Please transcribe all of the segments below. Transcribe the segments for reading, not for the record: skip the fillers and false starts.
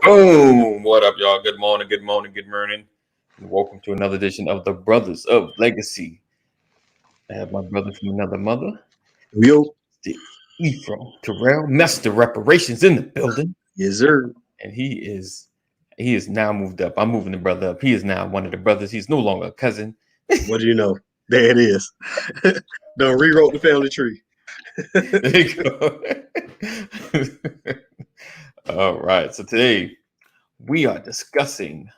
Boom! What up, y'all? Good morning, good morning, good morning. And welcome to another edition of the Brothers of Legacy. I have my brother from another mother, Yo, the Ephraim Terrell, Master Reparations in the building. yes, sir. And he is now moved up. I'm moving the brother up. He is now one of the brothers. He's no longer a cousin. What do you know? There it is. Done rewrote the family tree. There you go. All right. So today we are discussing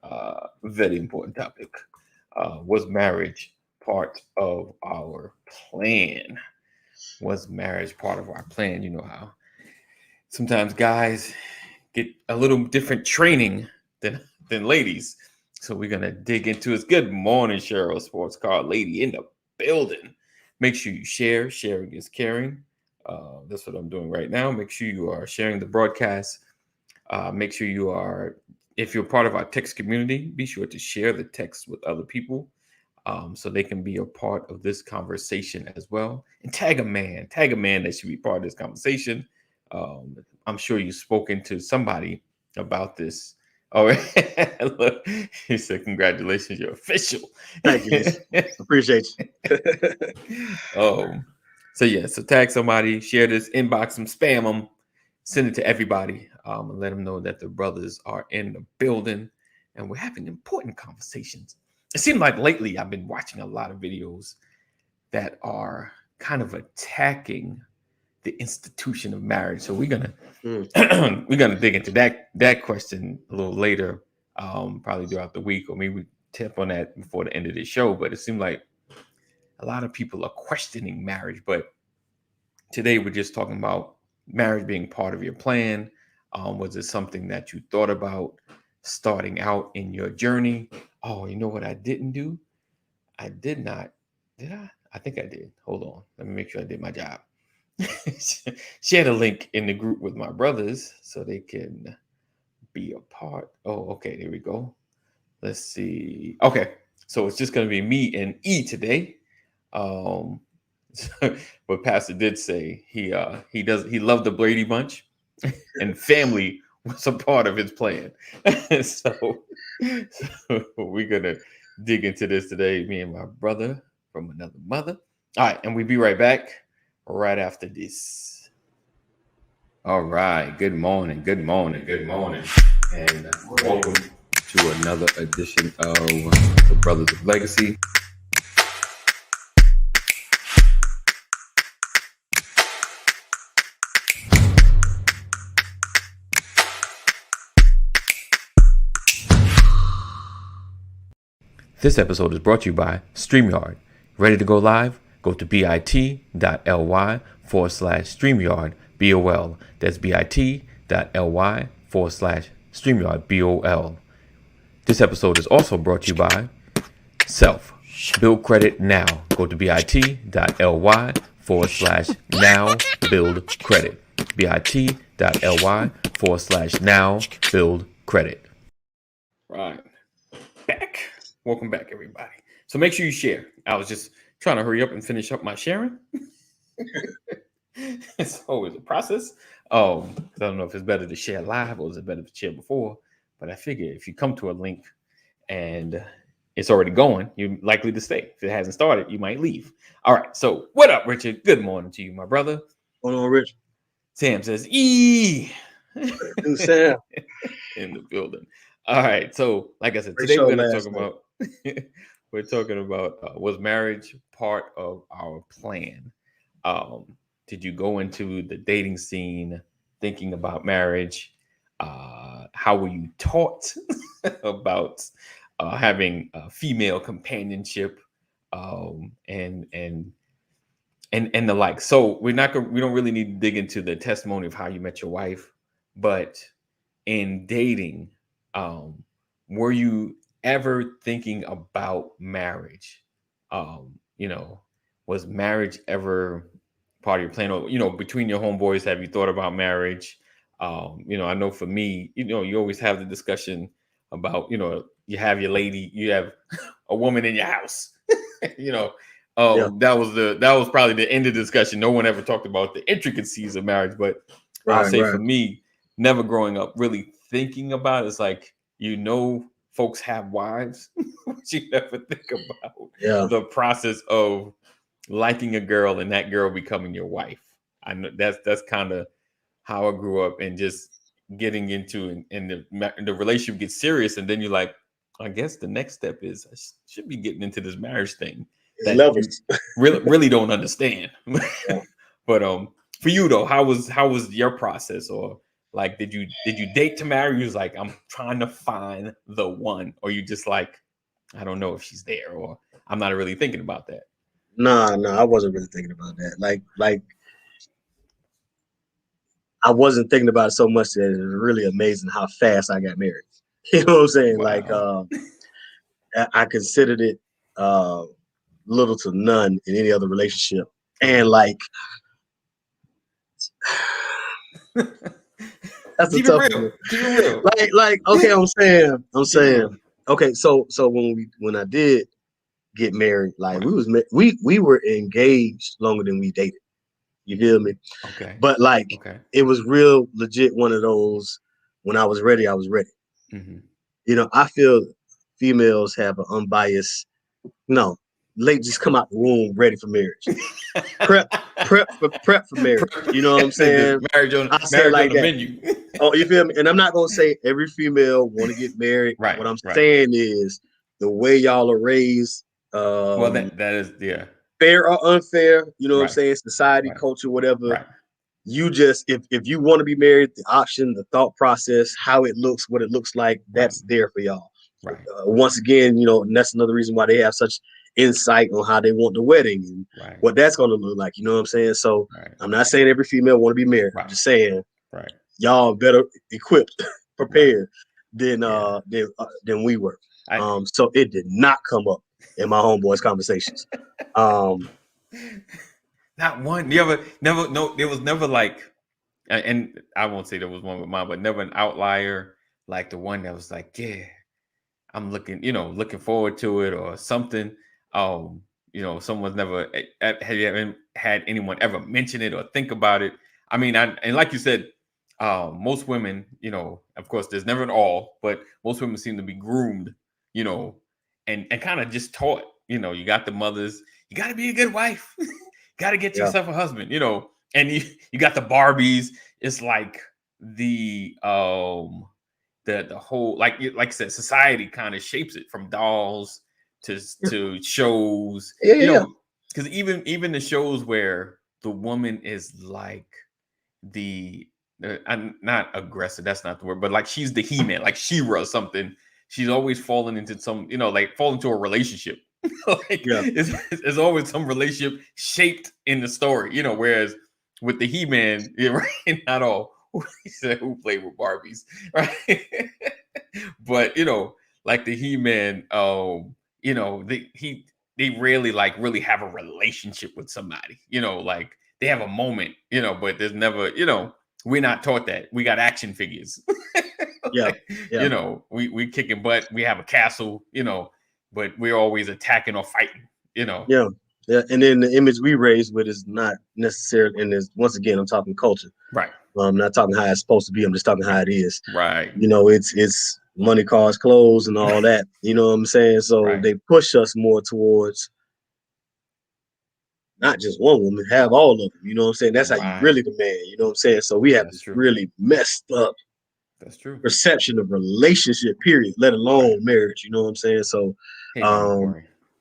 a very important topic. Was marriage part of our plan? Was marriage part of our plan? You know how sometimes guys get a little different training than ladies. So we're gonna dig into it. Good morning, Cheryl, sports car lady in the building. Make sure you share. Sharing is caring. That's what I'm doing right now. Make sure you are sharing the broadcast. Make sure you are, if you're part of our text community, be sure to share the text with other people so they can be a part of this conversation as well. And tag a man that should be part of this conversation. I'm sure you've spoken to somebody about this. All right. Look, he said, congratulations, you're official. Thank you. Appreciate you. So tag somebody, share this, inbox them, spam them, send it to everybody, and let them know that the brothers are in the building and we're having important conversations. It seems like lately I've been watching a lot of videos that are kind of attacking the institution of marriage. So we're gonna we're gonna dig into that question a little later, probably throughout the week, or maybe we tip on that before the end of the show. But it seemed like a lot of people are questioning marriage. But today we're just talking about marriage being part of your plan. Was it something that you thought about starting out in your journey? Oh, you know what I didn't do? I did not. Did I? I think I did. Hold on. Let me make sure I did my job. Share the link in the group with my brothers so they can be a part. Oh, okay. There we go. Let's see. Okay. So it's just going to be me and E today. Um, but Pastor did say he loved the Brady Bunch and family was a part of his plan. so we're gonna dig into this today, me and my brother from another mother. All right, and we'll be right back right after this. All right, good morning, good morning, good morning, and welcome to another edition of the Brothers of Legacy. This episode is brought to you by StreamYard. Ready to go live? Go to bit.ly/StreamYard BOL. That's bit.ly/StreamYard BOL. This episode is also brought to you by Self. Build credit now. Go to bit.ly/now build credit. bit.ly/now build credit. Right. Back. Welcome back, everybody. So make sure you share. I was just trying to hurry up and finish up my sharing. It's always a process. I don't know if it's better to share live or is it better to share before. But I figure if you come to a link and it's already going, you're likely to stay. If it hasn't started, you might leave. All right. So what up, Richard? Good morning to you, my brother. Hold on, Rich. Sam says, E. Sam. In the building. All right. So, like I said, Great today show we're going to last talk night. about we're talking about was marriage part of our plan? Did you go into the dating scene thinking about marriage? How were you taught about having female companionship and the like? So we don't really need to dig into the testimony of how you met your wife, but in dating, were you ever thinking about marriage? Was marriage ever part of your plan? Or, between your homeboys, have you thought about marriage? I know for me, you always have the discussion about, you have your lady, you have a woman in your house, Yeah. that was probably the end of the discussion. No one ever talked about the intricacies of marriage, but I'll Right, say right. for me, never growing up really thinking about. It's like, folks have wives, but you never think about Yeah. the process of liking a girl and that girl becoming your wife. I know that's kind of how I grew up, and just getting into, and the relationship gets serious, and then you're like, I guess the next step is I should be getting into this marriage thing that Levels. you really don't understand. Yeah. But for you though, how was your process? Or like, did you date to marry? You was like, I'm trying to find the one, or you just like, I don't know if she's there, or I'm not really thinking about that. No, I wasn't really thinking about that. Like I wasn't thinking about it so much that it was really amazing how fast I got married. You know what I'm saying? Like Wow. I considered it little to none in any other relationship. And like that's a Keep it tough real. one. Keep it real. Like okay, I'm saying Keep it real. okay, so when I did get married, like Right. we were engaged longer than we dated. You feel me? Okay. But like Okay. it was real legit one of those, when I was ready, I was ready. Mm-hmm. You know, I feel females have an unbiased, no, ladies just come out the womb ready for marriage. Prep for marriage. You know what I'm saying? marriage on I say it like the that. menu. Oh, you feel me? And I'm not gonna say every female want to get married. Right. What I'm Right. saying is the way y'all are raised, Well, that is, yeah. fair or unfair, you know what I'm Right. saying? Society, Right. culture, whatever. Right. You just, if you want to be married, the option, the thought process, how it looks, what it looks like, that's there for y'all. Right. Once again, you know, and that's another reason why they have such insight on how they want the wedding and Right. what that's going to look like. You know what I'm saying? So Right. I'm not saying every female want to be married. Right. I'm just saying, right. y'all better equipped, prepared Yeah. than we were. I- So it did not come up in my homeboys' conversations. Not one. Never. No. There was never like, and I won't say there was one with mine, but never an outlier like the one that was like, yeah, I'm looking forward to it or something. Someone's never had anyone ever mention it or think about it. I mean, and like you said, most women, of course, there's never an all, but most women seem to be groomed, and kind of just taught. You got the mothers. You got to be a good wife. Got to get yourself a husband. And you got the Barbies. It's like the whole, like I said, society kind of shapes it from dolls to shows. Because even the shows where the woman is like I'm not aggressive, that's not the word, but like she's the He-Man, like She-Ra or something. She's always falling into some, like fall into a relationship. It's always some relationship shaped in the story, whereas with the He-Man, right, not all. He said, who played with Barbies, right? But like the He-Man, they rarely like really have a relationship with somebody, like they have a moment, but there's never, we're not taught that. We got action figures. We kicking butt, we have a castle, but we're always attacking or fighting, Yeah. And then the image we raised with is not necessarily, and is, once again, I'm talking culture. Right. I'm not talking how it's supposed to be. I'm just talking how it is. Right. It's money, cars, clothes, and all that. You know what I'm saying? So they push us more towards not just one woman, have all of them. You know what I'm saying? That's how you really demand. You know what I'm saying? So we have this really messed up perception of relationship, period, let alone marriage. You know what I'm saying? So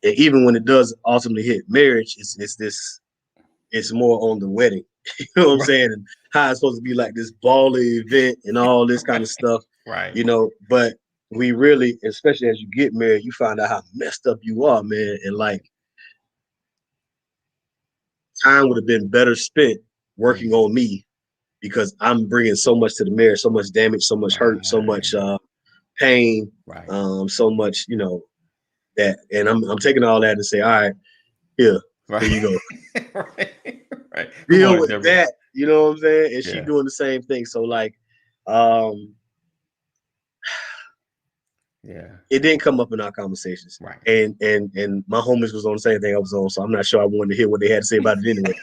even when it does ultimately hit marriage, it's more on the wedding. You know what I'm saying? And how it's supposed to be like this bally event and all this kind of stuff. Right. But we really, especially as you get married, you find out how messed up you are, man. And like, time would have been better spent working on me, because I'm bringing so much to the marriage, so much damage, so much hurt, so much pain, so much, that, and I'm taking all that and say, all right, here you go. Right. Deal with that, you know what I'm saying? And she doing the same thing. So like, it didn't come up in our conversations. Right. And my homies was on the same thing I was on, so I'm not sure I wanted to hear what they had to say about it anyway,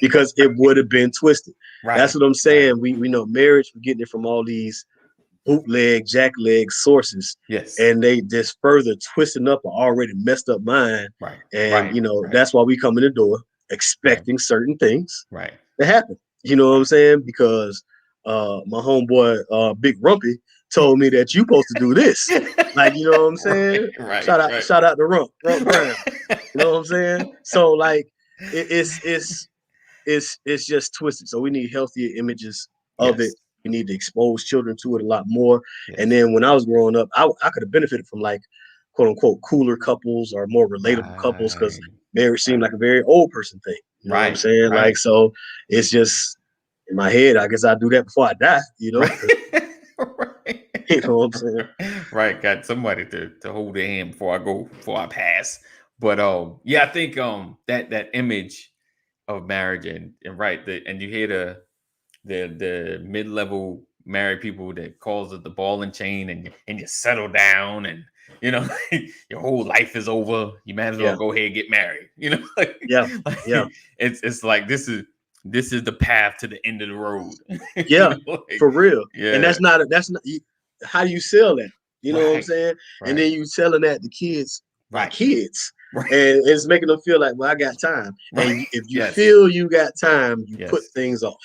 because it would have been twisted. Right. That's what I'm saying. We know marriage, we're getting it from all these bootleg, jackleg sources. Yes. And they just further twisting up an already messed up mind. Right. And, that's why we come in the door expecting certain things to happen. You know what I'm saying? Because my homeboy, Big Rumpy, told me that you supposed to do this. Like, you know what I'm saying? Shout out to Rump Brown. You know what I'm saying? So like it's just twisted. So we need healthier images of it. We need to expose children to it a lot more. Yes. And then when I was growing up, I could have benefited from like quote unquote cooler couples or more relatable couples, because marriage seemed like a very old person thing. You know what I'm saying? Like, so it's just in my head, I guess I'll do that before I die, you know? You know what I'm saying? Right. Got somebody to hold their hand before I pass. But I think that image of marriage and and you hear the mid-level married people that calls it the ball and chain, and you settle down, and your whole life is over. You might as well go ahead and get married. It's like this is the path to the end of the road. For real. And that's not how do you sell that? You know what I'm saying? And then you selling that to kids, kids. And it's making them feel like, well, I got time. And if you feel you got time, you put things off.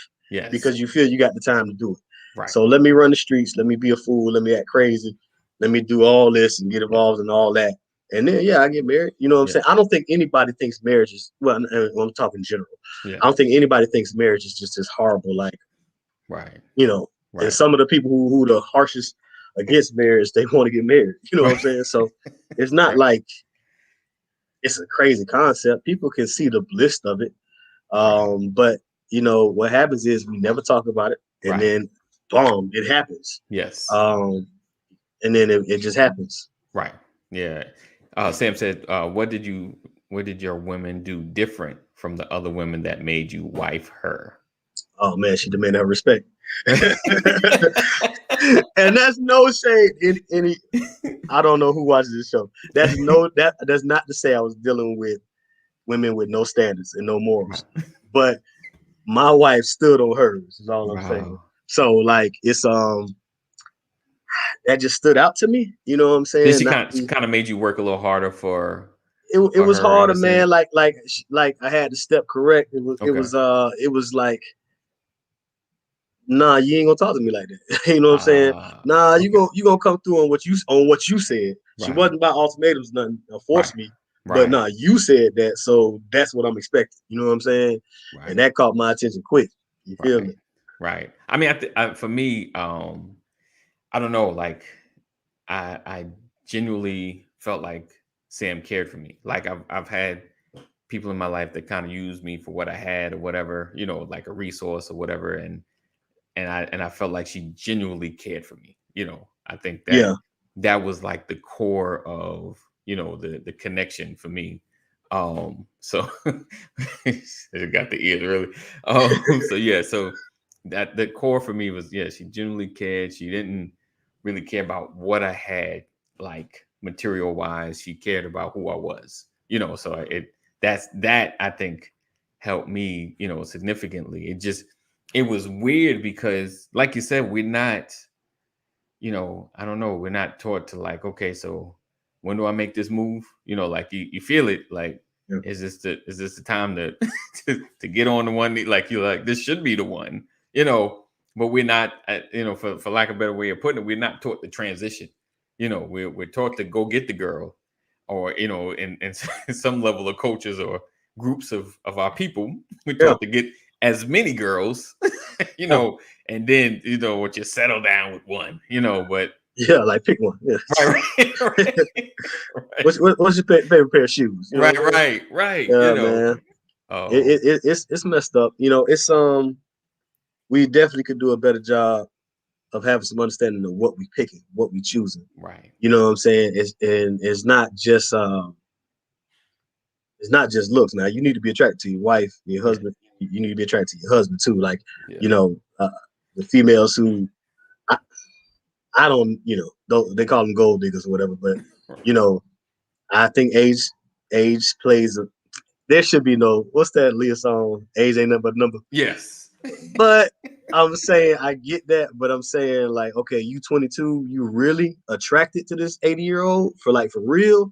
Because you feel you got the time to do it. So let me run the streets. Let me be a fool. Let me act crazy. Let me do all this and get involved in all that. And then, I get married. You know what I'm saying? I don't think anybody thinks marriage is, well, I'm talking general. I don't think anybody thinks marriage is just as horrible. Like, and some of the people who the harshest against marriage, they want to get married. You know what I'm saying? So it's not like it's a crazy concept. People can see the bliss of it. But what happens is we never talk about it, and then boom, it happens. Yes. And then it just happens. Right. Yeah. Sam said, what did your women do different from the other women that made you wife her? Oh man, she demanded her respect. And that's no shade in any. I don't know who watches this show. That's not to say I was dealing with women with no standards and no morals, but my wife stood on hers, is all I'm saying. So like it's that just stood out to me. You know what I'm saying? She kind of made you work a little harder for it was harder, man. Like I had to step correct. It was like, nah, you ain't gonna talk to me like that. You know what I'm saying? Nah, you gonna come through on what you said. She wasn't about ultimatums, nothing, force me. But nah, you said that, so that's what I'm expecting. You know what I'm saying? And that caught my attention quick. You feel me? Right. I mean, for me, I don't know. Like, I genuinely felt like Sam cared for me. Like I've had people in my life that kind of used me for what I had or whatever, like a resource or whatever, and I felt like she genuinely cared for me. I think that was like the core of the connection for me. So it got the ears really. So that the core for me was she genuinely cared. She didn't really care about what I had, like material wise. She cared about who I was. So that I think helped me significantly. It was weird because, like you said, we're not, I don't know, we're not taught to like, okay, so when do I make this move? Like you feel it, like, is this the time to to get on the one? Like you're like, this should be the one, but we're not, for lack of a better way of putting it, we're not taught the transition. We're taught to go get the girl, or, in some level of cultures or groups of our people, we're taught to get as many girls, and then, what you settle down with one, but like pick one. Yeah. Right. What's your favorite pair of shoes? Right. Yeah, man. It's messed up. It's we definitely could do a better job of having some understanding of what we picking, what we choosing. Right. You know what I'm saying? It's not just looks. Now you need to be attracted to your wife, your husband. You need to be attracted to your husband too. Like, the females who I don't, they call them gold diggers or whatever, but I think age plays there should be no, what's that Leah song? Age ain't nothing but a number. Yes. But I'm saying I get that, but I'm saying like, okay, you 22, you really attracted to this 80-year-old for real?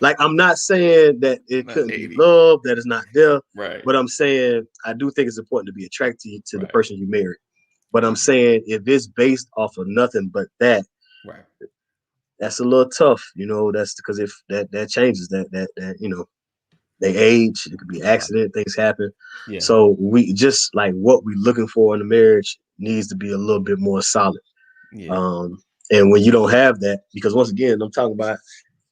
Like, I'm not saying that it Not couldn't be 80. love, that is not there. Right. But I'm saying I do think it's important to be attracted to the Right. person you marry. But I'm saying if it's based off of nothing but that, right, that's a little tough, you know. That's because if that changes that you know, they age, it could be accident, things happen. yeah. So we just like what we're looking for in a marriage needs to be a little bit more solid. Yeah. And when you don't have that, because once again, I'm talking about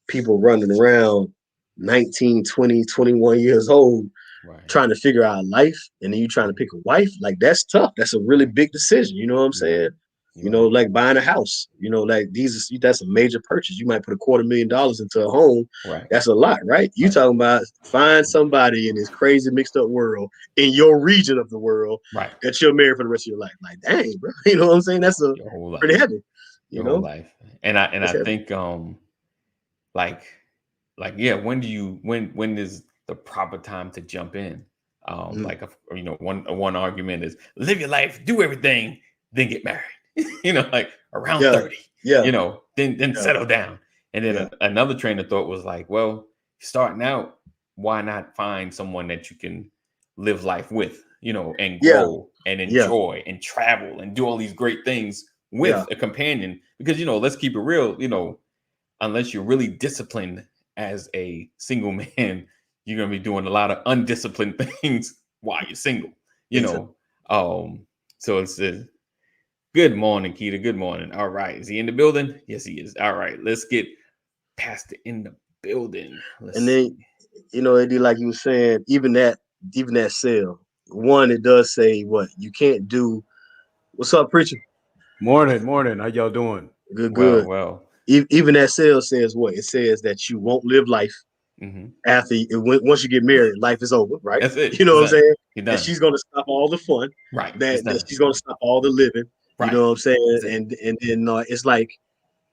people running around 19, 20, 21 years old, Right. trying to figure out life, and then you trying to pick a wife, like that's tough. That's a really big decision. You know what I'm saying? You know, like buying a house, you know, like that's a major purchase. You might put $250,000 into a home. Right. That's a lot, right? You talking about find somebody in this crazy mixed up world in your region of the world right. that you're married for the rest of your life. Like, dang, bro. You know what I'm saying? That's a pretty heavy. You know, whole life. And I think like yeah, when is the proper time to jump in? Like you know, one argument is live your life, do everything, then get married. You know, like around 30. Yeah. You know, then settle down. And then another train of thought was like, well, starting out, why not find someone that you can live life with, you know, and grow and enjoy and travel and do all these great things with a companion? Because, you know, let's keep it real, you know, unless you're really disciplined as a single man, you're going to be doing a lot of undisciplined things while you're single, you know. So it's good morning, Keita. Good morning. All right. Is he in the building? Yes, he is. All right. Let's get Pastor in the building. And then, you know, Eddie, like you were saying, even that sale, one, it does say what you can't do. What's up, preacher? Morning. How y'all doing? Good. Well. Even that sale says what? It says that you won't live life after once you get married, life is over, right? That's it. You know what I'm saying? And she's gonna stop all the fun, right? That she's gonna stop all the living, right? You know what I'm saying? And it's like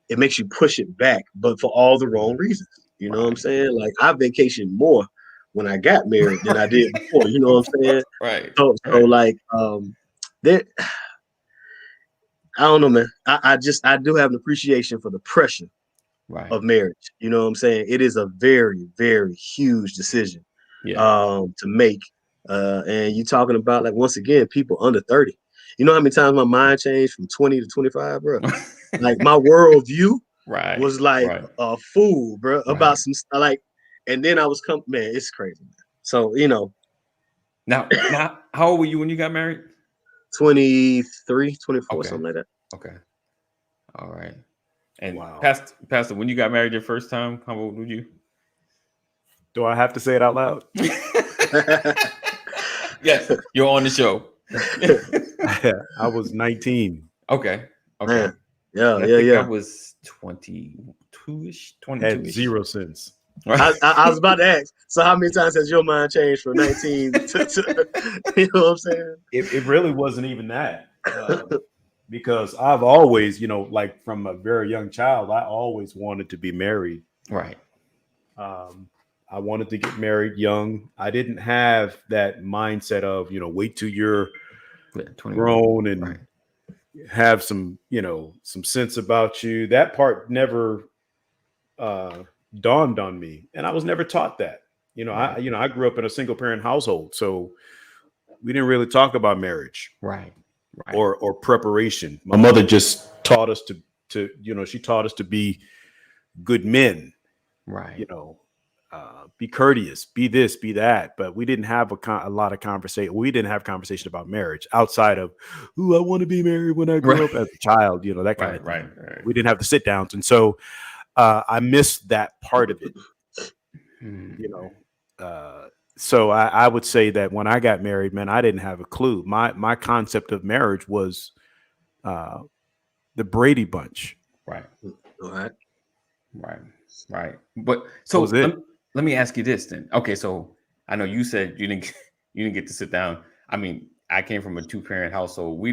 it makes you push it back, but for all the wrong reasons. You know what I'm saying? Like I vacationed more when I got married than I did before. You know what I'm saying? Right. So like there. I don't know, man. I do have an appreciation for the pressure of marriage. You know what I'm saying? It is a very, very huge decision to make. And you talking about, like, once again, people under 30. You know how many times my mind changed from 20 to 25, bro? Like my worldview was like a fool, bro, about some like, and then I was man, it's crazy, man. So, you know. Now, how old were you when you got married? 23, 24, something like that. Okay. All right. And Pastor, when you got married your first time, how old were you? Do I have to say it out loud? Yes, you're on the show. I was 19. Okay. Yeah. I was 22-ish. Had 0 cents. I was about to ask. So how many times has your mind changed from 19 to you know what I'm saying? It really wasn't even that. Because I've always, you know, like from a very young child, I always wanted to be married. Right. I wanted to get married young. I didn't have that mindset of, you know, wait till you're grown and have some, you know, some sense about you. That part never dawned on me, and I was never taught that. You know, I grew up in a single parent household, so we didn't really talk about marriage, right. or preparation. My mother just taught us to you know, she taught us to be good men, right? You know, be courteous, be this, be that. But we didn't have a lot of conversation. We didn't have conversation about marriage outside of, "Ooh, I want to be married when I grow up," as a child. You know, that kind of thing. Right. We didn't have the sit downs, and so I missed that part of it. You know, so I would say that when I got married, man, I didn't have a clue. My concept of marriage was the Brady Bunch. Right. All right. Right. But so let me ask you this then. Okay, so I know you said you didn't get to sit down. I mean, I came from a 2-parent household.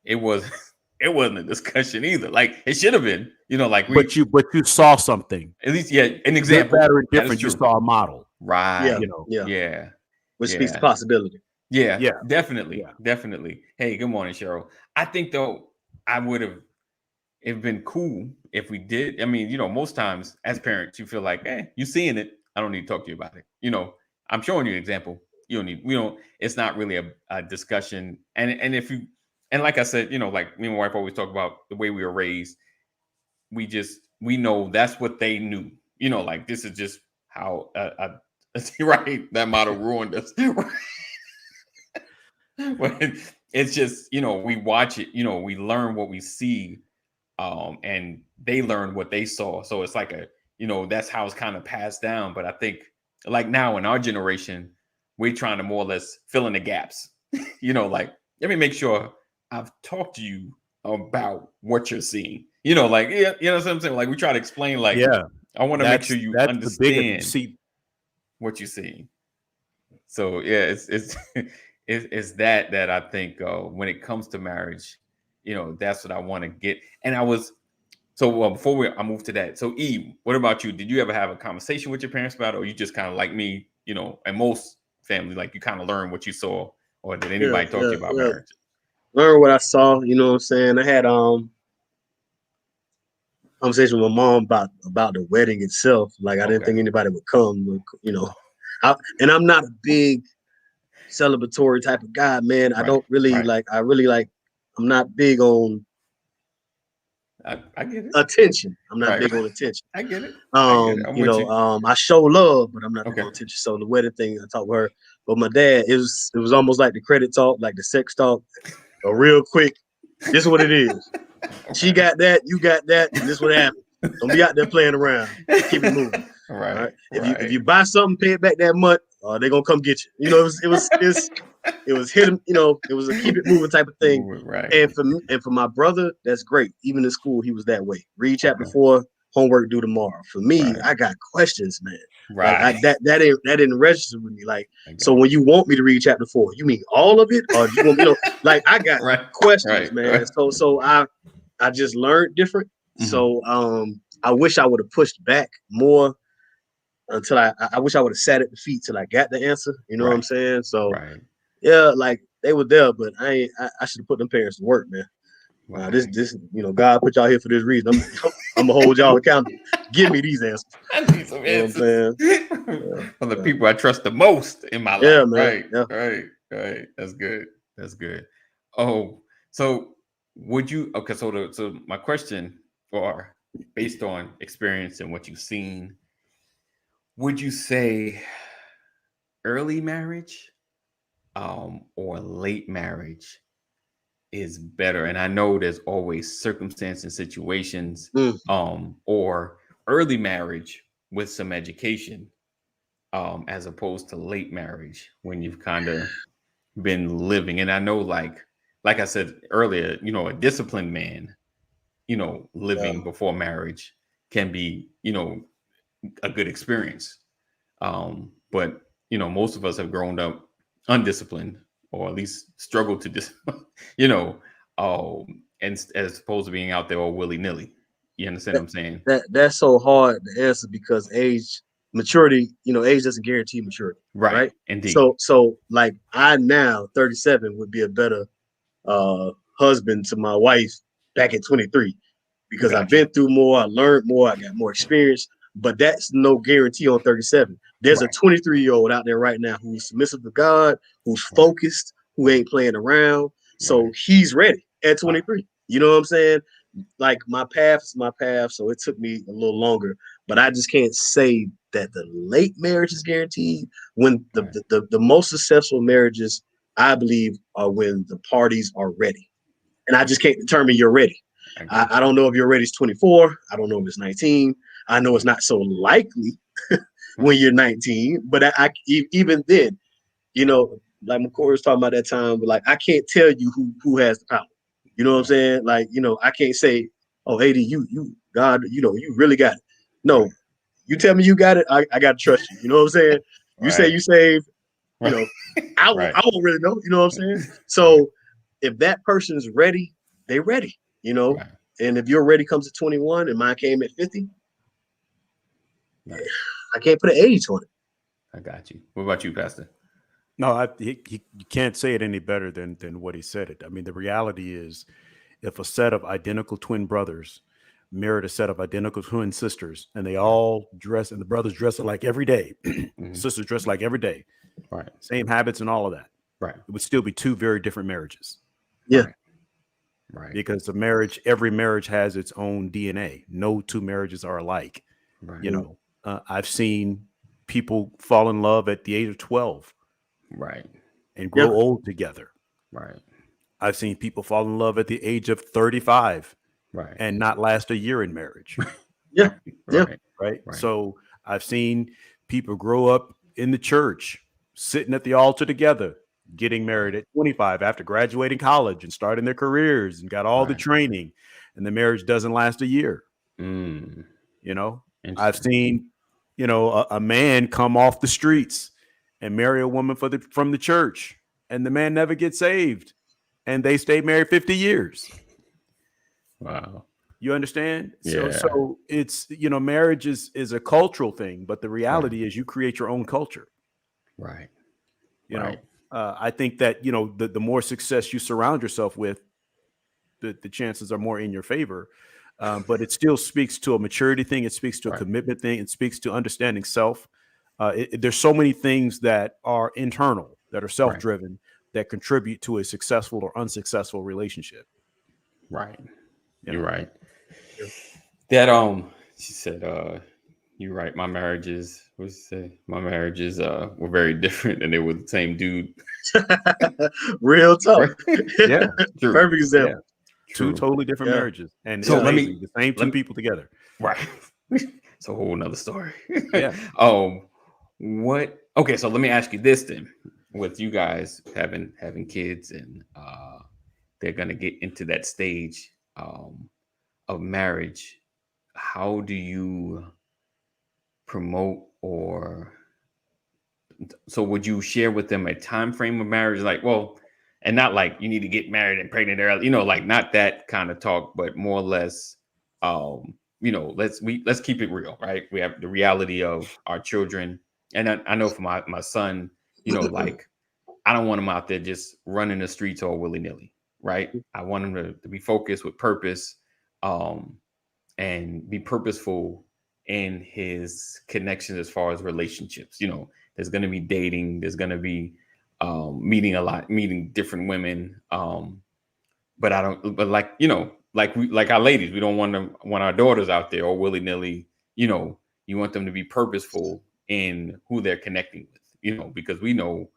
It wasn't a discussion either. Like it should have been, you know, like but you saw something. At least, an example. Better and different. You saw a model. Right. You know. Yeah. Which speaks to possibility. Yeah, Yeah. definitely. Yeah. Definitely. Hey, good morning, Cheryl. I think though I would have it'd been cool if we did. I mean, most times as parents, you feel like, you seeing it. I don't need to talk to you about it. I'm showing you an example. You don't need, it's not really a discussion. And if you, and like I said, like me and my wife always talk about the way we were raised. We know that's what they knew. Like this is just how, right. That model ruined us. But it's just, we watch it, we learn what we see, and they learn what they saw. So it's like that's how it's kind of passed down. But I think like now in our generation, we're trying to more or less fill in the gaps. Like, let me make sure I've talked to you about what you're seeing. Like, yeah, what I'm saying? Like, we try to explain, like, I want to make sure you understand what you're seeing. So yeah, it's that I think when it comes to marriage, that's what I want to get. And I was before I move to that. So Eve, what about you? Did you ever have a conversation with your parents about it, or you just kind of like me, and most families, like you kind of learn what you saw, or did anybody talk to you about marriage? Learn what I saw, you know what I'm saying? I had conversation with my mom about the wedding itself. Like I didn't think anybody would come, and I'm not a big celebratory type of guy, man. I don't really I'm not big on I get it. Attention. I'm not big on attention. I get it. I show love, but I'm not big on attention. So the wedding thing, I talked with her. But my dad, it was almost like the credit talk, like the sex talk, a real quick. This is what it is. She got that, you got that, and this is what happened. Don't be out there playing around. Keep it moving. All right. If you buy something, pay it back that month, they're gonna come get you. It was hit him. It was a keep it moving type of thing. Right. And for my brother, that's great. Even in school, he was that way. Read chapter 4, homework due tomorrow. For me, I got questions, man. Right. Like that didn't register with me. Like, so when you want me to read chapter 4, you mean all of it, or do you want me to? Like, I got questions, man. Right. So I just learned different. Mm-hmm. So I wish I would have pushed back more until I wish I would have sat at the feet till I got the answer. You know what I'm saying? So yeah, like they were there, but I should have put them parents to work, man. This God put y'all here for this reason. I'm gonna hold y'all accountable. Give me these answers. I need some answers from the people I trust the most in my life. Yeah, man. Right. That's good. Oh, so would you? Okay, so my question, or based on experience and what you've seen, would you say early marriage, or late marriage is better? And I know there's always circumstances and situations, or early marriage with some education, as opposed to late marriage when you've kind of been living. And I know, like I said earlier, a disciplined man, living before marriage can be, a good experience. But most of us have grown up undisciplined, or at least struggled to and as opposed to being out there all willy-nilly. You understand what I'm saying? That's so hard to answer because maturity, age doesn't guarantee maturity. Right? Indeed. So like I now 37 would be a better husband to my wife back at 23 because I've been through more, I learned more, I got more experience, but that's no guarantee on 37. There's a 23-year-old out there right now who's submissive to God, who's focused, who ain't playing around. So he's ready at 23. You know what I'm saying? Like my path is my path, so it took me a little longer, but I just can't say that the late marriage is guaranteed. When the most successful marriages, I believe, are when the parties are ready. And I just can't determine you're ready. I don't know if you're ready is 24. I don't know if it's 19. I know it's not so likely when you're 19, but I even then, like McCoy was talking about that time, but like I can't tell you who has the power. You know what I'm saying? Like, I can't say, oh, AD, you God, you really got it. No, you tell me you got it, I gotta trust you. You know what I'm saying? You say you saved, I won't really know. You know what I'm saying? So if that person's ready, they ready. And if your ready comes at 21 and mine came at 50, I can't put an age on it. I got you. What about you, Pastor? No, you can't say it any better than what he said it. I mean, the reality is, if a set of identical twin brothers married a set of identical twin sisters, and they all dress, and the brothers dress like every day, sisters dress like every day, right, same habits and all of that, right, it would still be two very different marriages. Yeah. Right. Because every marriage has its own DNA. No two marriages are alike. Right. You know, I've seen people fall in love at the age of 12. Right. And grow old together. Right. I've seen people fall in love at the age of 35. Right. And not last a year in marriage. Yeah. Right. Right. So I've seen people grow up in the church, sitting at the altar together, getting married at 25 after graduating college and starting their careers and got all the training, and the marriage doesn't last a year. You know, I've seen, you know, a man come off the streets and marry a woman from the church, and the man never gets saved, and they stay married 50 years. Wow. You understand? Yeah. So it's, you know, marriage is a cultural thing, but the reality is you create your own culture. Right. You know, I think that, you know, the more success you surround yourself with, the chances are more in your favor. But it still speaks to a maturity thing. It speaks to a commitment thing. It speaks to understanding self. There's so many things that are internal, that are self-driven, that contribute to a successful or unsuccessful relationship. Right. You're right. That she said, you're right. My marriages were very different, and they were the same dude. Real tough. Yeah. True. Perfect example. Yeah. Two totally different marriages, and so the same two people together. Right. It's a whole nother story. Yeah. Okay, so let me ask you this then. With you guys having kids, and they're gonna get into that stage of marriage, how do you promote, or so would you share with them a time frame of marriage, like, well, and not like you need to get married and pregnant early, you know, like not that kind of talk, but more or less, you know, let's keep it real, right? We have the reality of our children, and I know for my son, you know, like I don't want him out there just running the streets all willy-nilly, right? I want him to be focused with purpose, and be purposeful in his connections as far as relationships. You know, there's going to be dating, there's going to be meeting different women. But like, you know, like our ladies, we don't want our daughters out there all willy-nilly. You know, you want them to be purposeful in who they're connecting with, you know, because we know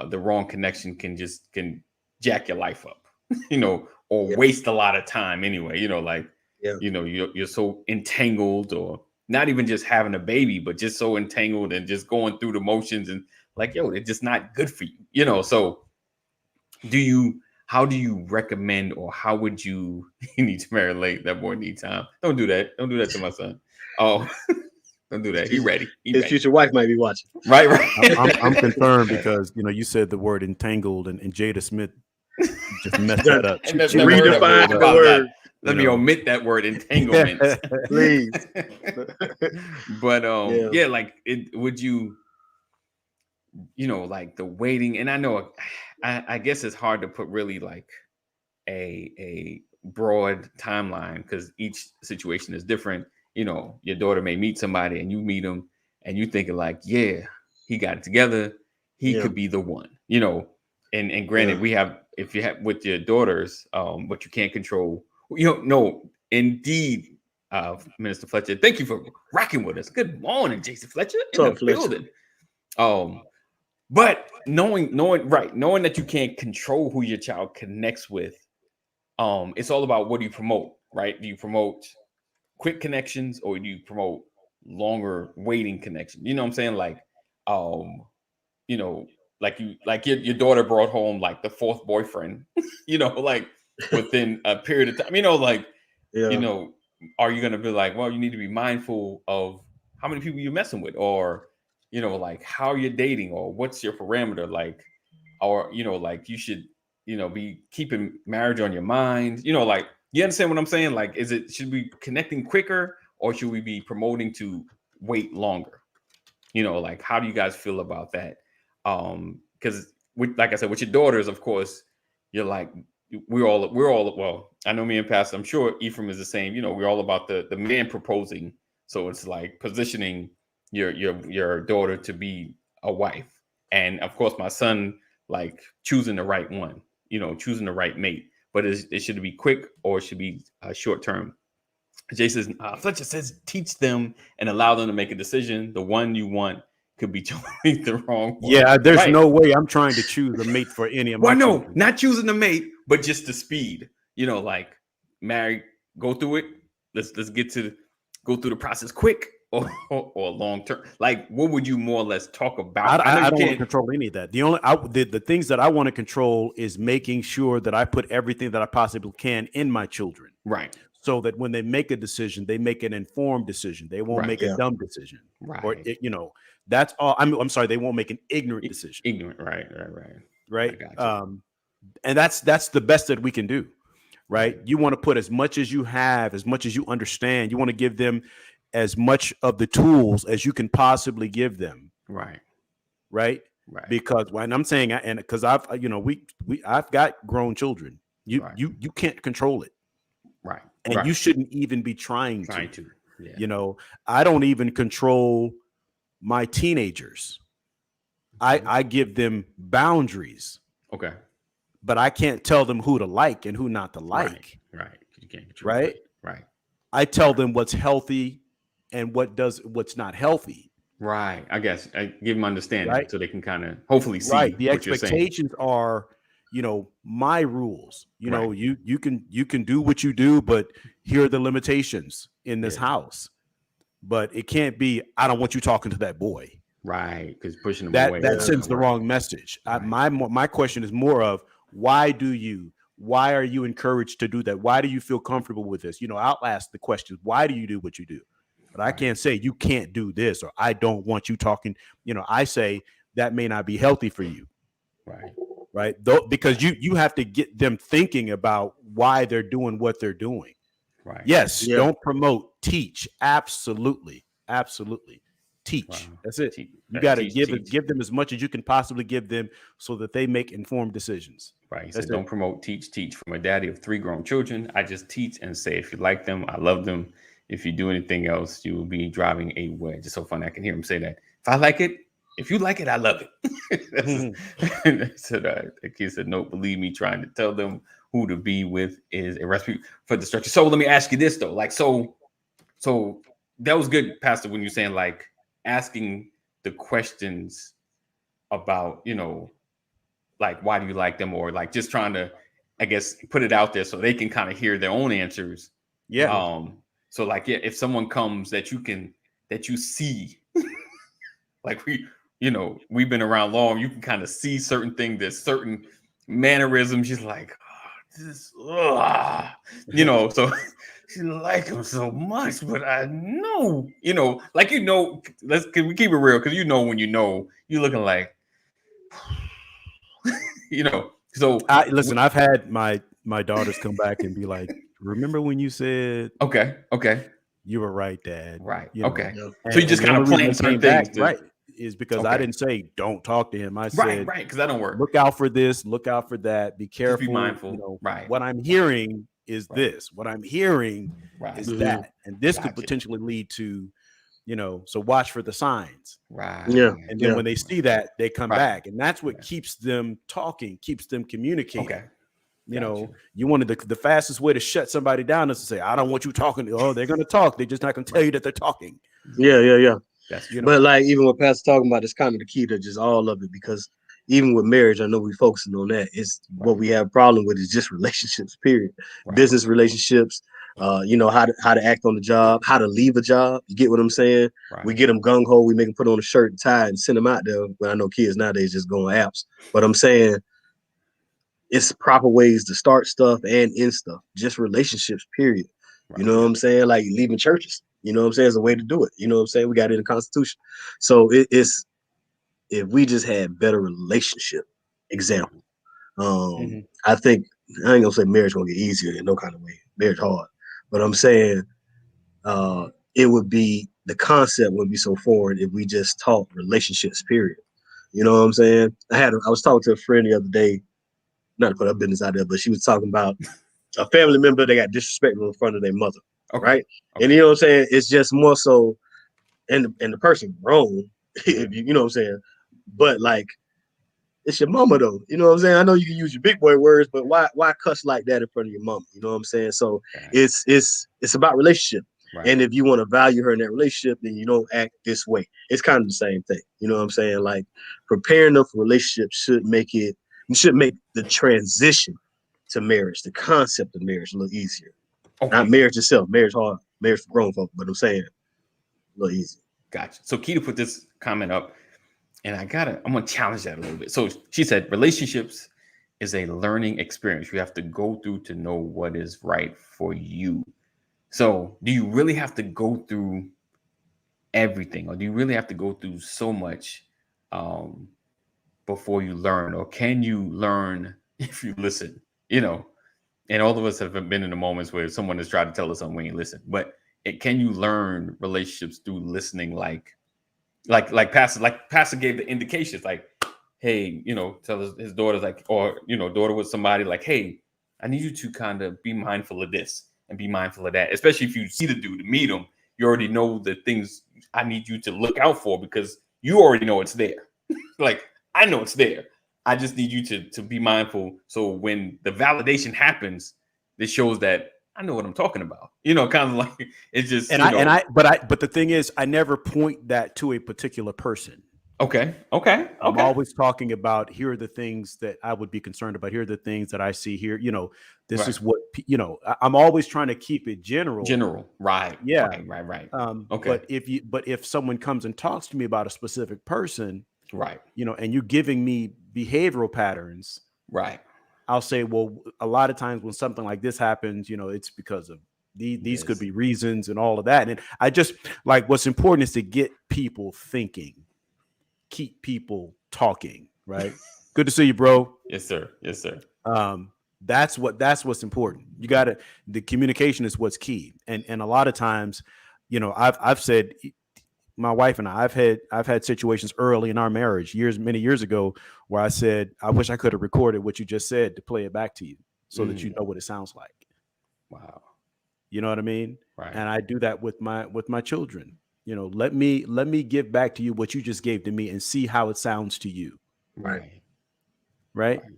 the wrong connection can jack your life up, you know, or waste a lot of time anyway, you know, like, you know, you're so entangled, or not even just having a baby, but just so entangled and just going through the motions, and like, yo, it's just not good for you, you know? So how do you recommend, or how would you need to marry late? That boy needs time. Don't do that. Don't do that to my son. Oh, don't do that. He ready. His future wife might be watching. Right. I'm concerned because, you know, you said the word entangled, and Jada Smith just messed that up. She redefined the word. Let me omit that word, entanglement, please. But like would you, you know, like the waiting, and I know I guess it's hard to put really like a broad timeline, because each situation is different. You know, your daughter may meet somebody, and you meet them, and you thinking like, yeah, he got it together, he could be the one, you know. And granted, if you have with your daughters, but you can't control. You know, no, indeed, Minister Fletcher. Thank you for rocking with us. Good morning, Jason Fletcher in the building. But knowing that you can't control who your child connects with, it's all about what do you promote, right? Do you promote quick connections, or do you promote longer waiting connections? You know what I'm saying? Like, you know, like your daughter brought home like the fourth boyfriend, you know, like within a period of time, you know, like, you know, are you going to be like, well, you need to be mindful of how many people you're messing with, or, you know, like how you're dating, or what's your parameter, like, or, you know, like you should, you know, be keeping marriage on your mind, you know, like, you understand what I'm saying? Like, should we be connecting quicker, or should we be promoting to wait longer? You know, like, how do you guys feel about that? because like I said, with your daughters, of course, you're like, we're all well, I know me and Pastor, I'm sure Ephraim is the same, you know, we're all about the man proposing. So it's like positioning your daughter to be a wife. And of course, my son, like choosing the right one, you know, choosing the right mate. But it should be quick or it should be short term. Jay says, Fletcher says, teach them and allow them to make a decision. The one you want could be totally the wrong one. Yeah, there's no way I'm trying to choose a mate for any of my children. Not choosing a mate, but just the speed. You know, like marry, go through it. Let's go through the process quick or long term. Like, what would you more or less talk about? I don't want to control any of that. The things that I want to control is making sure that I put everything that I possibly can in my children. Right. So that when they make a decision, they make an informed decision. They won't make a dumb decision. Right. Or, that's all. I'm sorry. They won't make an ignorant decision. Ignorant. Right. And that's the best that we can do. Right. You want to put as much as you have, as much as you understand. You want to give them as much of the tools as you can possibly give them. Right. Because when I'm saying, and because I've got grown children, you can't control it. Right. And you shouldn't even be trying to. Yeah. You know, I don't even control my teenagers. I give them boundaries. Okay. But I can't tell them who to like and who not to like. Right. You can't control right. It. Right. I tell them what's healthy and what's not healthy. Right. I guess I give them understanding so they can kind of hopefully see. Right. The expectations are, my rules. You know, you can do what you do, but here are the limitations in this house. But it can't be, I don't want you talking to that boy. Right. Because pushing them away. That sends the wrong message. Right. My question is more of, why are you encouraged to do that? Why do you feel comfortable with this? I'll ask the questions. Why do you do what you do? But I can't say you can't do this, or I don't want you talking. I say that may not be healthy for you. Right. Because you have to get them thinking about why they're doing what they're doing. Right. Yes. Yeah. Don't promote, teach. Absolutely. Teach. Wow. That's it. You got to give them as much as you can possibly give them so that they make informed decisions. Right. He said, don't promote, teach. From a daddy of 3 grown children, I just teach and say, if you like them, I love them. If you do anything else, you will be driving a wedge. It's so funny. I can hear him say that. If you like it, I love it. So the kid said, no, believe me, trying to tell them who to be with is a recipe for destruction. So let me ask you this though. Like, so that was good, Pastor, when you're saying like asking the questions about, like, why do you like them? Or like just trying to, I guess, put it out there so they can kind of hear their own answers. Yeah. So like, if someone comes that you see, like we've been around long, you can kind of see certain things, there's certain mannerisms. She's like, so she like him so much, but I know, can we keep it real? Because when you're looking like, so listen, I've had my daughters come back and be like, remember when you said, okay, you were right, Dad. Right. Okay. So you just kind of plant certain things. Right. Is because I didn't say don't talk to him. I said right, because that don't work. Look out for this, look out for that. Be careful. Just be mindful. Right. What I'm hearing is this. What I'm hearing is that. And this could potentially lead to, so watch for the signs. Right. Yeah. And then when they see that, they come back. And that's what keeps them talking, keeps them communicating. Okay. You wanted the fastest way to shut somebody down is to say, I don't want you talking. Oh, they're going to talk. They're just not going to tell you that they're talking. Yeah. But like even what Pastor's talking about is kind of the key to just all of it, because even with marriage, I know we're focusing on that. It's what we have a problem with is just relationships, period. Business relationships, how to act on the job, how to leave a job. You get what I'm saying? We get them gung ho, we make them put on a shirt and tie and send them out there. Well, I know kids nowadays just go on apps, but I'm saying it's proper ways to start stuff and end stuff. Just relationships, period. You know what I'm saying? Like leaving churches. You know what I'm saying? It's a way to do it. You know what I'm saying? We got it in the Constitution. So it's if we just had better relationship example. I think I ain't gonna say marriage gonna get easier in no kind of way. Marriage hard, but I'm saying it would be the concept would be so foreign if we just taught relationships. Period. You know what I'm saying? I was talking to a friend the other day, not to put her business out there, but she was talking about a family member that got disrespectful in front of their mother, right? Okay. And you know what I'm saying? It's just more so, and the person grown, you know what I'm saying? But like, it's your mama though. You know what I'm saying? I know you can use your big boy words, but why cuss like that in front of your mama? You know what I'm saying? So it's about relationship. Right. And if you want to value her in that relationship, then you don't act this way. It's kind of the same thing. You know what I'm saying? Like preparing them for relationships should make the transition to marriage, the concept of marriage, a little easier. Okay. Not marriage itself. Marriage hard. Marriage for grown folk, but I'm saying a little easier. Gotcha. So Keita put this comment up, and I'm gonna challenge that a little bit. So she said, relationships is a learning experience you have to go through to know what is right for you. So do you really have to go through everything, or do you really have to go through so much before you learn? Or can you learn if you listen? You know, and all of us have been in the moments where someone has tried to tell us something we ain't listen. But can you learn relationships through listening? Like Pastor gave the indications, like, hey, you know, tell his daughter's like, or you know, daughter with somebody like, hey, I need you to kind of be mindful of this and be mindful of that. Especially if you see the dude, meet him, you already know the things I need you to look out for because you already know it's there. Like, I know it's there. I just need you to be mindful. So when the validation happens, this shows that I know what I'm talking about. You know, kind of like it's just. But the thing is, I never point that to a particular person. Okay. I'm always talking about, here are the things that I would be concerned about. Here are the things that I see here. You know, this is what, you know, I'm always trying to keep it general. Right. Yeah. Right. Okay. But if someone comes and talks to me about a specific person, right, you know, and you're giving me behavioral patterns, right, I'll say, well, a lot of times when something like this happens, you know, it's because of these could be reasons and all of that. And I just like, what's important is to get people thinking. Keep people talking, right? Good to see you, bro. Yes, sir. That's what's important. You gotta, the communication is what's key. And a lot of times, you know, I've said, my wife and I've had situations early in our marriage, many years ago, where I said, I wish I could have recorded what you just said to play it back to you so that you know what it sounds like. Wow. You know what I mean? Right. And I do that with my children. You know, let me give back to you what you just gave to me and see how it sounds to you. Right.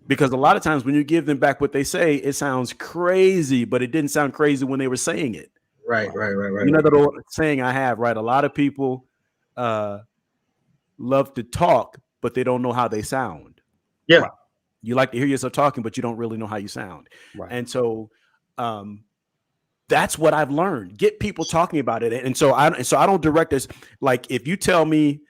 Because a lot of times when you give them back what they say, it sounds crazy, but it didn't sound crazy when they were saying it. Right. You know that old saying I have, right? A lot of people love to talk, but they don't know how they sound. Yeah. Right. You like to hear yourself talking, but you don't really know how you sound. Right. And so that's what I've learned. Get people talking about it. And so I don't direct this. Like, if you tell me,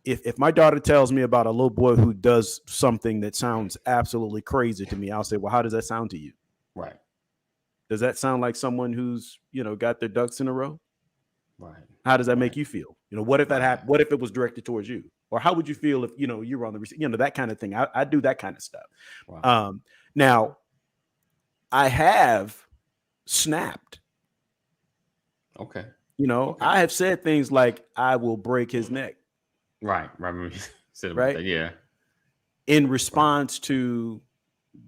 if my daughter tells me about a little boy who does something that sounds absolutely crazy to me, I'll say, well, how does that sound to you? Right. Does that sound like someone who's, you know, got their ducks in a row? Right. How does that make you feel? You know, what if that happened? What if it was directed towards you? Or how would you feel if, you know, you were on the, you know, that kind of thing. I do that kind of stuff. Wow. Now I have snapped. Okay. You know, I have said things like, I will break his neck. Right. Said about right. That. Yeah. In response to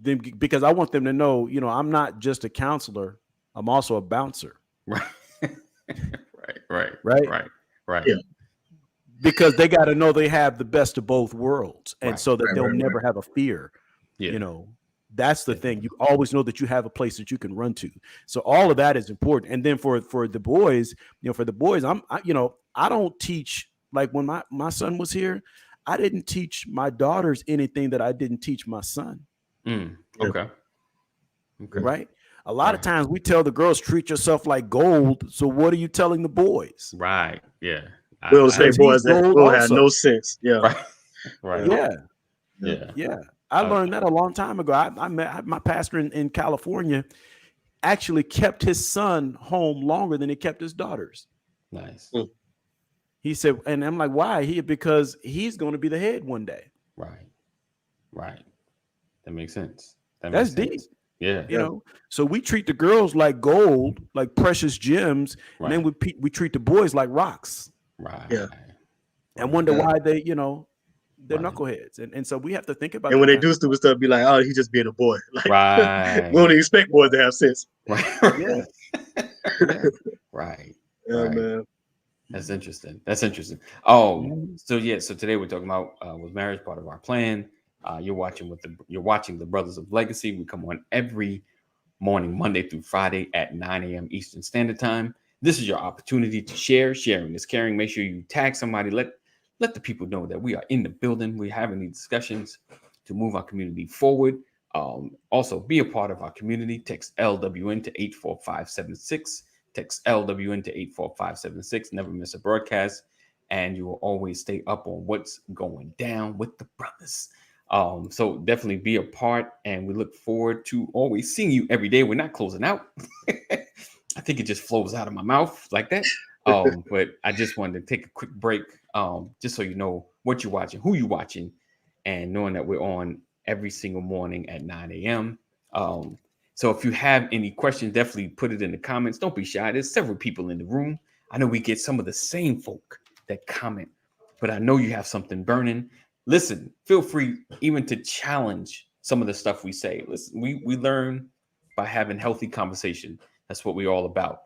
them, because I want them to know, you know, I'm not just a counselor. I'm also a bouncer. Right. Right. Yeah. Because they got to know they have the best of both worlds. And so that they'll never have a fear, you know. That's the thing. You always know that you have a place that you can run to. So all of that is important. And then for the boys, you know, I don't teach, like when my son was here, I didn't teach my daughters anything that I didn't teach my son. Okay. Right. A lot of times we tell the girls, treat yourself like gold. So what are you telling the boys? Right. Yeah. We don't say boys that don't have no sense. Yeah. Right. Yeah. I learned that a long time ago. I met my pastor in California, actually kept his son home longer than he kept his daughters. Nice. He said, and I'm like, why? Because he's going to be the head one day. Right. That makes sense. That's deep. Yeah. You know, so we treat the girls like gold, like precious gems, and then we treat the boys like rocks. Right. Yeah. And wonder why they, you know, They're knuckleheads, and so we have to think about. And when they do stupid stuff, be like, "Oh, he's just being a boy." Like, right. We don't expect boys to have sense. Right. Yeah. Right. Yeah, right. man. That's interesting. So today we're talking about was marriage part of our plan? You're watching the Brothers of Legacy. We come on every morning, Monday through Friday at 9 a.m. Eastern Standard Time. This is your opportunity to share. Sharing is caring. Make sure you tag somebody. Let the people know that we are in the building. We're having these discussions to move our community forward. Also, be a part of our community. Text LWN to 84576. Text LWN to 84576. Never miss a broadcast. And you will always stay up on what's going down with the brothers. So definitely be a part. And we look forward to always seeing you every day. We're not closing out. I think it just flows out of my mouth like that. But I just wanted to take a quick break, just so you know what you're watching, who you're watching, and knowing that we're on every single morning at 9 a.m. So if you have any questions, definitely put it in the comments. Don't be shy. There's several people in the room. I know we get some of the same folk that comment, but I know you have something burning. Listen, feel free even to challenge some of the stuff we say. Listen, we learn by having healthy conversation. That's what we're all about.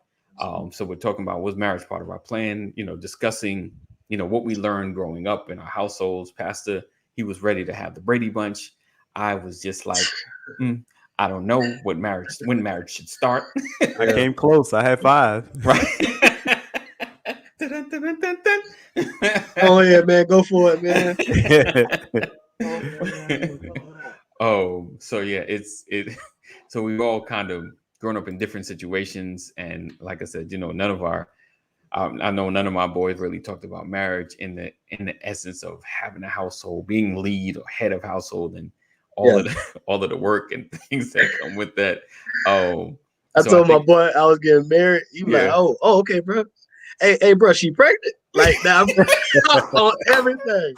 So we're talking about, was marriage part of our plan? Discussing, what we learned growing up in our households. Pastor, he was ready to have the Brady Bunch. I was just like, I don't know when marriage should start. I came close. I had 5. Right. Oh yeah, man, go for it, man. So yeah, so we've all kind of grown up in different situations, and like I said, I know none of my boys really talked about marriage in the essence of having a household, being lead or head of household, and all of the work and things that come with that. I told my boy I was getting married. He was like, "Oh, okay, bro. Hey, bro, she pregnant?" Like that on everything.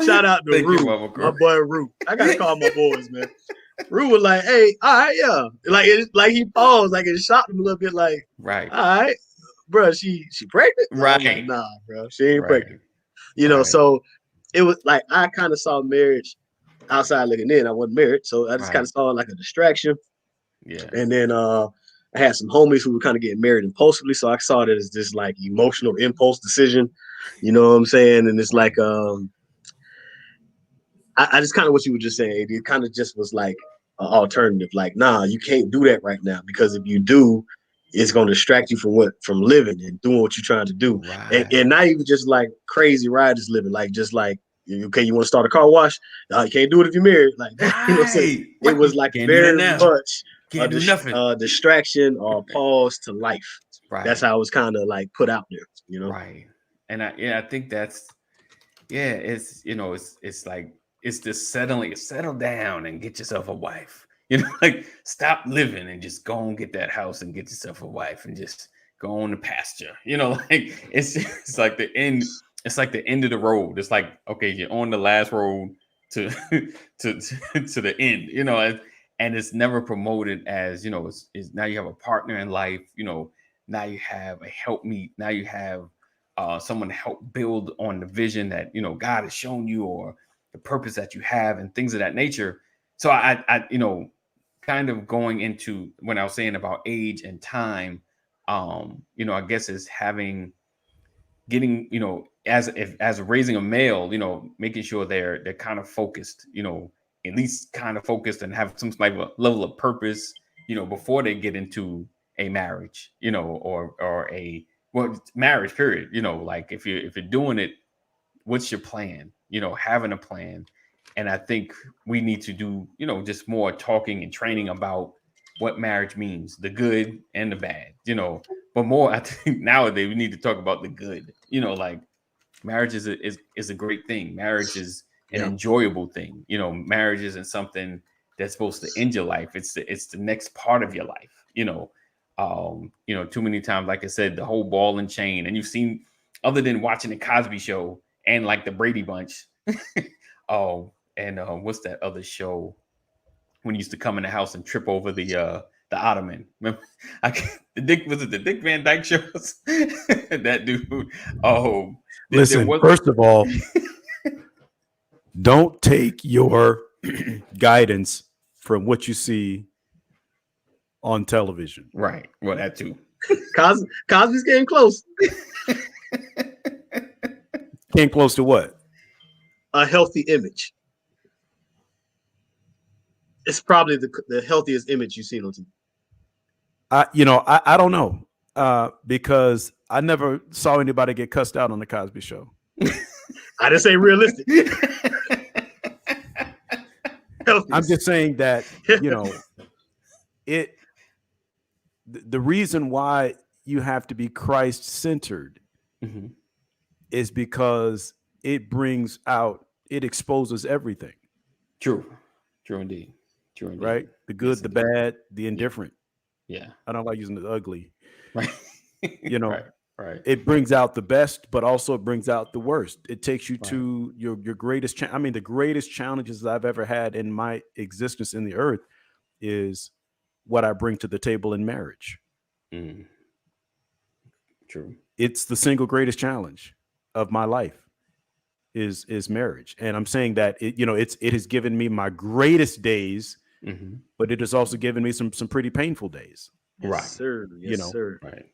Shout out to Rue, my boy Rue. I gotta call my boys, man. Rue was like, "Hey, all right, yeah." Like he paused, like it shocked him a little bit. Like, right, all right, bro, she pregnant? Right? Like, nah, bro, she ain't pregnant. So it was like I kind of saw marriage outside looking in. I wasn't married, so I just kind of saw it like a distraction. Yeah. And then I had some homies who were kind of getting married impulsively, so I saw it as this like emotional impulse decision. You know what I'm saying? And it's like I just kind of what you were just saying. It kind of just was like an alternative. Like, nah, you can't do that right now, because if you do, it's going to distract you from living and doing what you're trying to do. Right. And not even just like crazy riders living, like just like, okay, you want to start a car wash? You can't do it if you're married. Like, you know what I'm saying? It was like very much a distraction or a pause to life. Right. That's how it was kind of like put out there, Right. And I think that's, it's like, it's just settle down and get yourself a wife. Like stop living and just go and get that house and get yourself a wife and just go on the pasture. Like it's like the end. It's like the end of the road. It's like, okay, you're on the last road to the end. And it's never promoted as it's now you have a partner in life. Now you have a helpmeet. Now you have someone to help build on the vision that God has shown you, or the purpose that you have, and things of that nature. So I kind of going into when I was saying about age and time, I guess is getting, as raising a male, making sure they're kind of focused, at least kind of focused and have some type of level of purpose, before they get into a marriage, or a marriage period, like if you're doing it, what's your plan? Having a plan. And I think we need to do, just more talking and training about what marriage means, the good and the bad, but more, I think nowadays we need to talk about the good, like marriage is a great thing. Marriage is an enjoyable thing. Marriage isn't something that's supposed to end your life. It's the next part of your life, too many times, like I said, the whole ball and chain, and you've seen, other than watching the Cosby Show and like the Brady Bunch, and what's that other show when you used to come in the house and trip over the ottoman? Remember, the Dick Van Dyke shows? That dude. Listen, first of all, Don't take your guidance from what you see on television. Right. Well, that too. Cosby's getting close. Came close to what? A healthy image. It's probably the healthiest image you've seen on TV. I don't know because I never saw anybody get cussed out on the Cosby Show. I didn't say realistic. I'm just saying that, the reason why you have to be Christ-centered is because it exposes everything. True indeed. Right? The good, yes, the bad, the indifferent. Yeah. I don't like using the ugly. Right. Right. It brings out the best, but also it brings out the worst. It takes you to your greatest the greatest challenges I've ever had in my existence in the earth is what I bring to the table in marriage. True. It's the single greatest challenge of my life is marriage. And I'm saying that it has given me my greatest days, but it has also given me some pretty painful days. Yes, sir. Yes, sir. Right.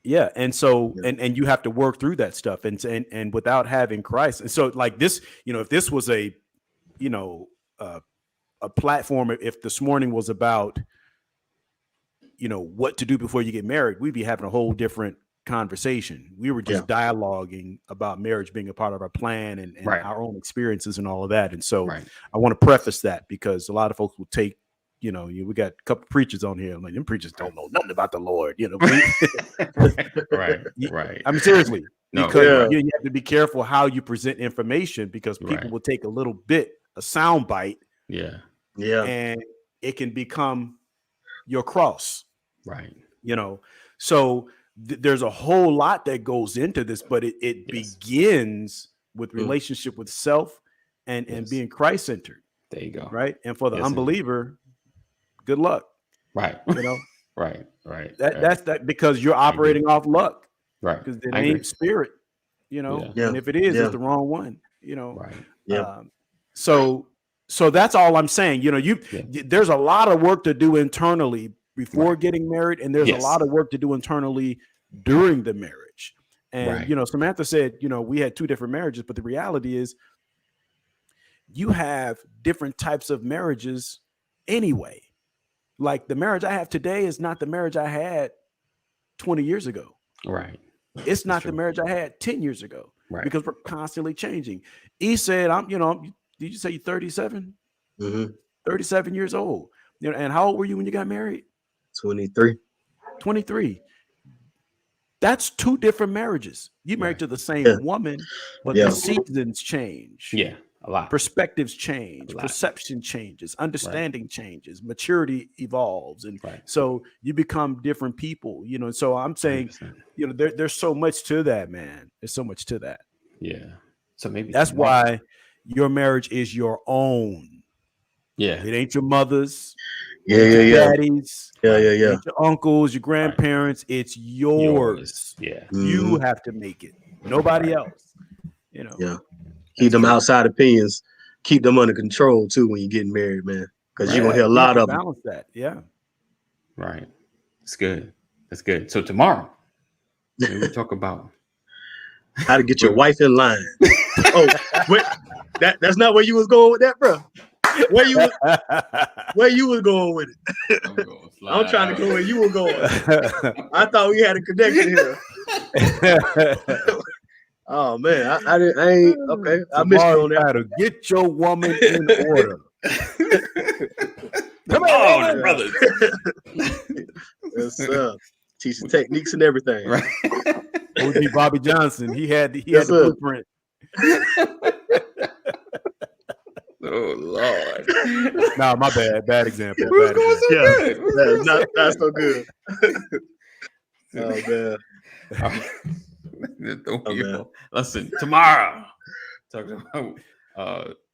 Yeah. And so, and you have to work through that stuff and without having Christ. And so like this, if this was a platform, if this morning was about, what to do before you get married, we'd be having a whole different conversation. We were just dialoguing about marriage being a part of our plan and our own experiences and all of that. And so I want to preface that because a lot of folks will take, we got a couple preachers on here. I'm like, them preachers don't know nothing about the Lord, Right. I mean, seriously, because you have to be careful how you present information because people will take a little bit, a sound bite. Yeah. And it can become your cross. Right. So there's a whole lot that goes into this, but it begins with relationship with self and being Christ-centered. There you go. Right. And for the unbeliever, good luck. Right. Right. That's that because you're operating off luck. Right. Because it ain't spirit, and if it is, it's the wrong one, Right. Yeah. So that's all I'm saying. There's a lot of work to do internally before getting married, and there's a lot of work to do internally during the marriage. And Samantha said, we had two different marriages, but the reality is you have different types of marriages anyway. Like the marriage I have today is not the marriage I had 20 years ago. Right. It's not the marriage I had 10 years ago. Right. Because we're constantly changing. He said, did you say you're 37? 37 years old. And how old were you when you got married? 23. 23. That's two different marriages. You married to the same woman, but the seasons change. Yeah, a lot. Perspectives change, perception changes, understanding changes, maturity evolves. And so you become different people, So I'm saying, 100%. There's so much to that, man. There's so much to that. Yeah. So maybe that's why your marriage is your own. Yeah. It ain't your mother's. Your daddies. Your uncles, your grandparents. It's yours. Yeah. You have to make it. Nobody else. Yeah. Keep them outside opinions. Keep them under control too when you're getting married, man. Because you're gonna hear a lot of balance that. Yeah. Right. That's good. So tomorrow we'll talk about how to get your wife in line. Oh, wait, that's not where you was going with that, bro. Where you was going with it? I'm trying to go where you were going. I thought we had a connection here. Oh man, I ain't okay. I missed you on that. To get your woman in order. Come on, brothers. Yes, sir. Teach the techniques and everything. Right. OG Bobby Johnson. He had the blueprint. Oh Lord! Nah, my bad example. Not so good. Oh man. Listen, tomorrow talking about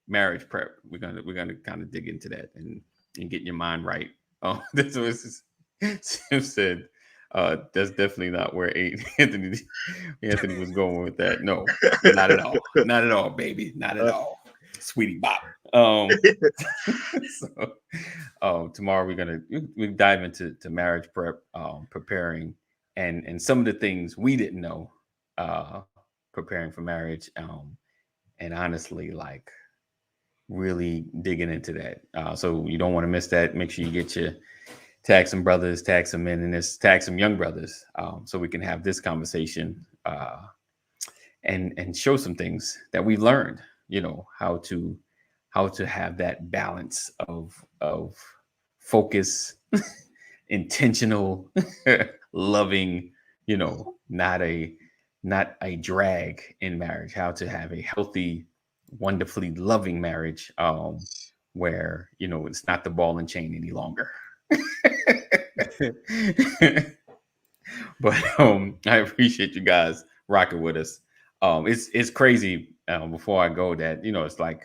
marriage prep. We're gonna kind of dig into that and get your mind right. Oh, this was Sim said. That's definitely not where Anthony was going with that. No, not at all. Not at all, baby. Not at all. Sweetie Bop. Tomorrow we dive into marriage prep, preparing, and some of the things we didn't know, preparing for marriage, and honestly, like really digging into that. So you don't want to miss that. Make sure you tag some brothers, tag some men, and tag some young brothers, so we can have this conversation, and show some things that we learned. How to have that balance of focus, intentional, loving. Not a drag in marriage. How to have a healthy, wonderfully loving marriage, where it's not the ball and chain any longer. But I appreciate you guys rocking with us. It's crazy. Before I go, that it's like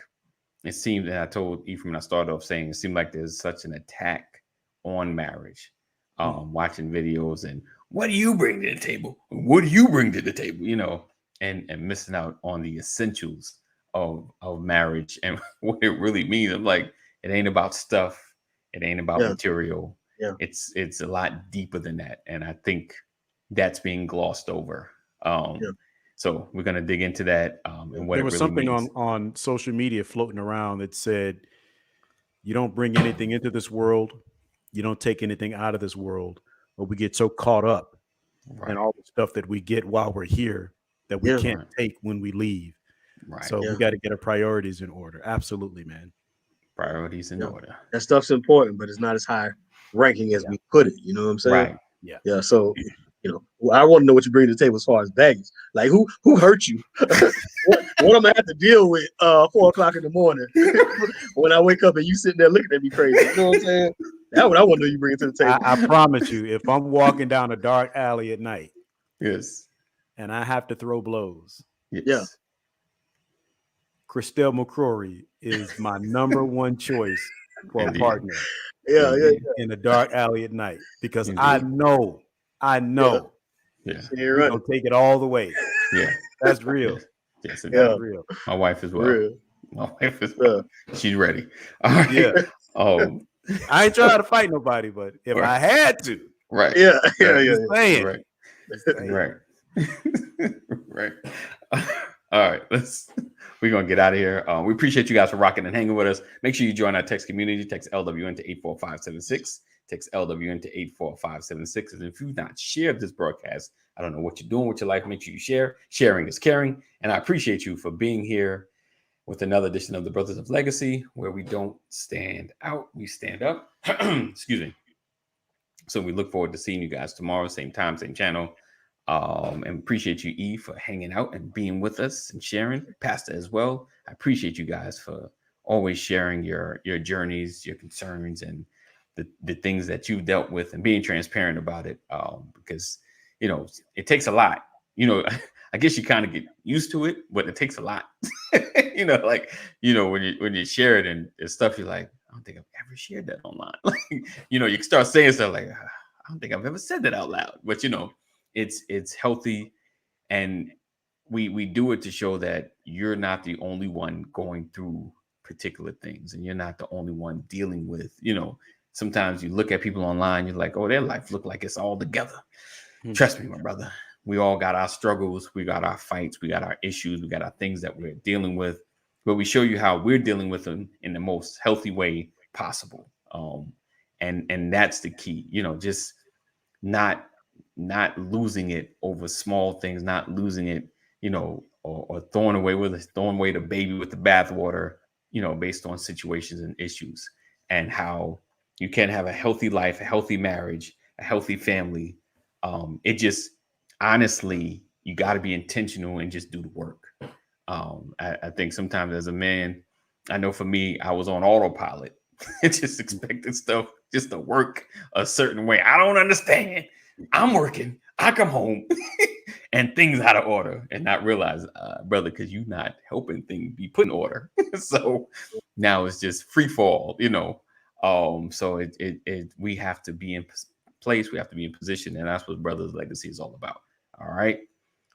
it seemed, and I told Ephraim when I started off saying, it seemed like there's such an attack on marriage. Watching videos and what do you bring to the table? What do you bring to the table? And missing out on the essentials of marriage and what it really means. I'm like, it ain't about stuff. It ain't about material. Yeah. It's a lot deeper than that. And I think that's being glossed over. So we're going to dig into that. And what there was really something means. on social media floating around that said, you don't bring anything into this world. You don't take anything out of this world, but we get so caught up in all the stuff that we get while we're here that we can't take when we leave. Right. So we got to get our priorities in order. Absolutely, man. Priorities in order. That stuff's important, but it's not as high ranking as we put it. You know what I'm saying? Right. Yeah. Yeah. So, I want to know what you bring to the table as far as baggage. Like who hurt you? what I'm gonna have to deal with 4:00 in the morning when I wake up and you sitting there looking at me crazy. You know what I'm saying? That's what I want to know you bring to the table. I promise you, if I'm walking down a dark alley at night, yes, and I have to throw blows, yes, Christelle McCrory is my number one choice for a partner. In a dark alley at night, because I know. Yeah. We're gonna take it all the way. Yeah. That's real. Yes, that's real. My wife as well. Real. My wife as well. She's ready. All right. Yeah. I ain't trying to fight nobody, but if I had to. Right. Yeah. Right. Right. All right. We're gonna get out of here. We appreciate you guys for rocking and hanging with us. Make sure you join our text community. Text LWN to 84576. Text LWN to 84576. And if you've not shared this broadcast, I don't know what you're doing with your life. Make sure you share. Sharing is caring. And I appreciate you for being here with another edition of the Brothers of Legacy, where we don't stand out, we stand up. Excuse me. So we look forward to seeing you guys tomorrow, same time, same channel. And appreciate you, E, for hanging out and being with us and sharing. Pastor as well. I appreciate you guys for always sharing your journeys, your concerns, and the things that you've dealt with, and being transparent about it. Because it takes a lot. I guess you kind of get used to it, but it takes a lot. When you share it and it's stuff you're like, I don't think I've ever shared that online. You can start saying stuff like, I don't think I've ever said that out loud. But it's healthy, and we do it to show that you're not the only one going through particular things, and you're not the only one dealing with, sometimes you look at people online, you're like, oh, their life look like it's all together. Trust me, my brother. We all got our struggles. We got our fights. We got our issues. We got our things that we're dealing with. But we show you how we're dealing with them in the most healthy way possible. And that's the key. Just not losing it over small things, not losing it, or throwing away the baby with the bathwater, based on situations and issues, and how you can have a healthy life, a healthy marriage, a healthy family. It just, honestly, you got to be intentional and just do the work. I think sometimes as a man, I know for me, I was on autopilot, just expecting stuff just to work a certain way. I don't understand. I'm working. I come home and things out of order, and not realize, brother, because you're not helping things be put in order. So now it's just free fall, So we have to be in place. We have to be in position, and that's what Brothers Legacy is all about. All right.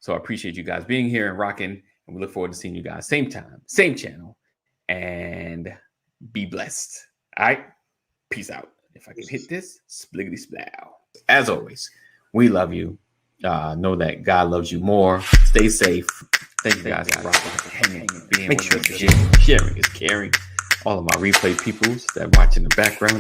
So I appreciate you guys being here and rocking, and we look forward to seeing you guys same time, same channel, and be blessed. All right. Peace out. If I can hit this, spliggity splow. As always, we love you. Know that God loves you more. Stay safe. Thank you guys for rocking, hanging, being. Make sure to share. Sharing is caring. All of my replay peoples that watch in the background.